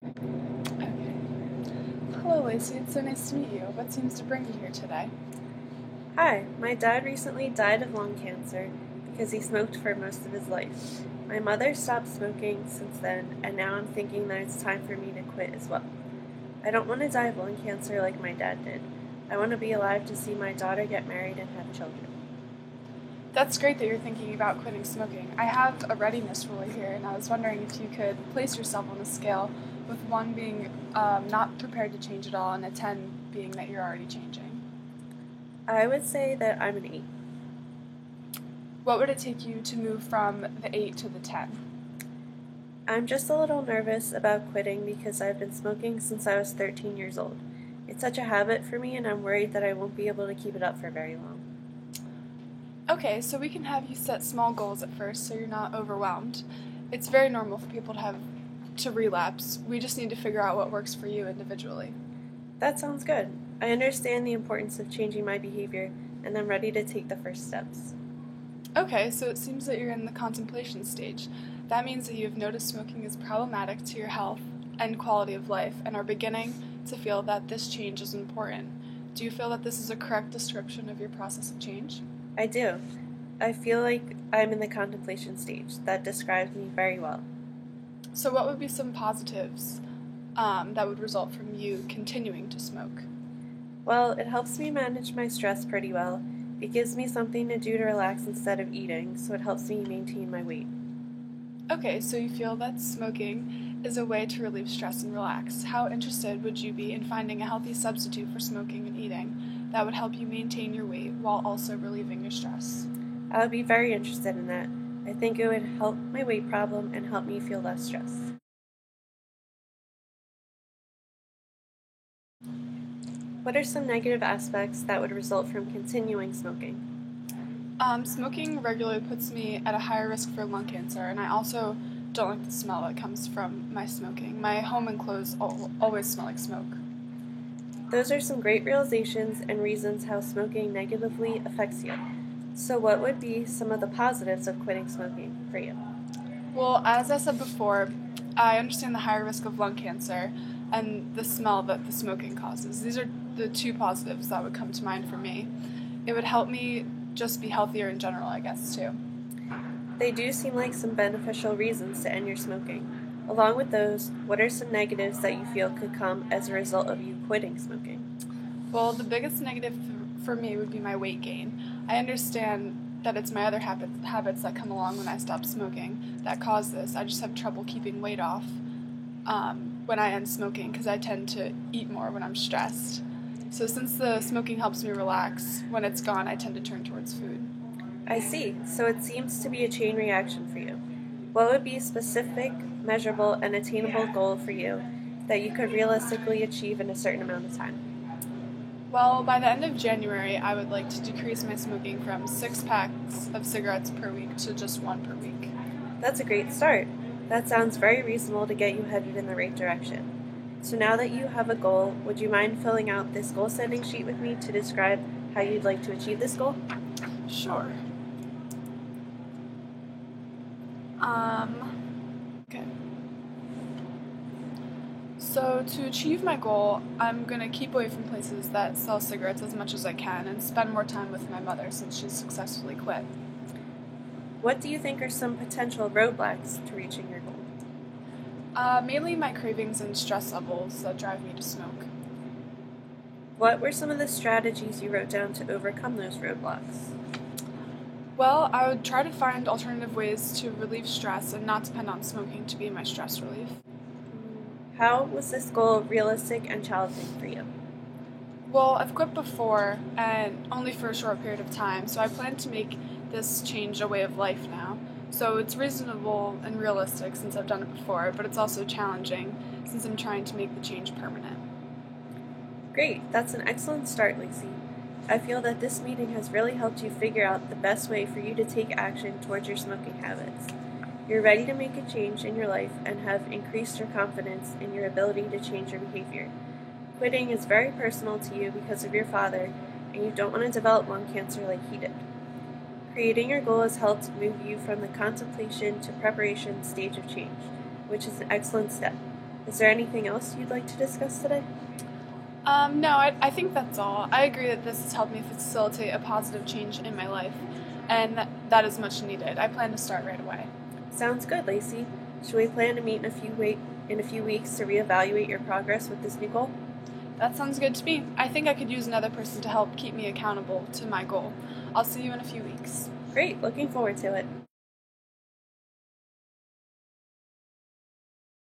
Okay. Hello, Lacey. It's so nice to meet you. What seems to bring you here today? Hi, my dad recently died of lung cancer because he smoked for most of his life. My mother stopped smoking since then, and now I'm thinking that it's time for me to quit as well. I don't want to die of lung cancer like my dad did. I want to be alive to see my daughter get married and have children. That's great that you're thinking about quitting smoking. I have a readiness ruler here, and I was wondering if you could place yourself on a scale, with 1 being not prepared to change at all, and a 10 being that you're already changing. I would say that I'm an 8. What would it take you to move from the 8 to the 10? I'm just a little nervous about quitting because I've been smoking since I was 13 years old. It's such a habit for me, and I'm worried that I won't be able to keep it up for very long. Okay, so we can have you set small goals at first so you're not overwhelmed. It's very normal for people to relapse. We just need to figure out what works for you individually. That sounds good. I understand the importance of changing my behavior, and I'm ready to take the first steps. Okay, so it seems that you're in the contemplation stage. That means that you've noticed smoking is problematic to your health and quality of life and are beginning to feel that this change is important. Do you feel that this is a correct description of your process of change? I do. I feel like I'm in the contemplation stage. That describes me very well. So, what would be some positives that would result from you continuing to smoke? Well, it helps me manage my stress pretty well. It gives me something to do to relax instead of eating, so it helps me maintain my weight. Okay, so you feel that smoking is a way to relieve stress and relax. How interested would you be in finding a healthy substitute for smoking and eating that would help you maintain your weight while also relieving your stress? I would be very interested in that. I think it would help my weight problem and help me feel less stressed. What are some negative aspects that would result from continuing smoking? Smoking regularly puts me at a higher risk for lung cancer, and I also don't like the smell that comes from my smoking. My home and clothes always smell like smoke. Those are some great realizations and reasons how smoking negatively affects you. So, what would be some of the positives of quitting smoking for you? Well, as I said before, I understand the higher risk of lung cancer and the smell that the smoking causes. These are the two positives that would come to mind for me. It would help me just be healthier in general, I guess, too. They do seem like some beneficial reasons to end your smoking. Along with those, what are some negatives that you feel could come as a result of you quitting smoking? Well, the biggest negative for me would be my weight gain. I understand that it's my other habits that come along when I stop smoking that cause this. I just have trouble keeping weight off when I end smoking because I tend to eat more when I'm stressed. So since the smoking helps me relax, when it's gone, I tend to turn towards food. I see, so it seems to be a chain reaction for you. What would be a specific, measurable, and attainable goal for you that you could realistically achieve in a certain amount of time? Well, by the end of January, I would like to decrease my smoking from 6 packs of cigarettes per week to just 1 per week. That's a great start. That sounds very reasonable to get you headed in the right direction. So now that you have a goal, would you mind filling out this goal setting sheet with me to describe how you'd like to achieve this goal? Sure. Okay. So to achieve my goal, I'm going to keep away from places that sell cigarettes as much as I can and spend more time with my mother since she's successfully quit. What do you think are some potential roadblocks to reaching your goal? Mainly my cravings and stress levels that drive me to smoke. What were some of the strategies you wrote down to overcome those roadblocks? Well, I would try to find alternative ways to relieve stress and not depend on smoking to be my stress relief. How was this goal realistic and challenging for you? Well, I've quit before and only for a short period of time, so I plan to make this change a way of life now. So it's reasonable and realistic since I've done it before, but it's also challenging since I'm trying to make the change permanent. Great, that's an excellent start, Lacey. I feel that this meeting has really helped you figure out the best way for you to take action towards your smoking habits. You're ready to make a change in your life and have increased your confidence in your ability to change your behavior. Quitting is very personal to you because of your father, and you don't want to develop lung cancer like he did. Creating your goal has helped move you from the contemplation to preparation stage of change, which is an excellent step. Is there anything else you'd like to discuss today? No, I think that's all. I agree that this has helped me facilitate a positive change in my life, and that is much needed. I plan to start right away. Sounds good, Lacey. Should we plan to meet in a few weeks to reevaluate your progress with this new goal? That sounds good to me. I think I could use another person to help keep me accountable to my goal. I'll see you in a few weeks. Great, looking forward to it.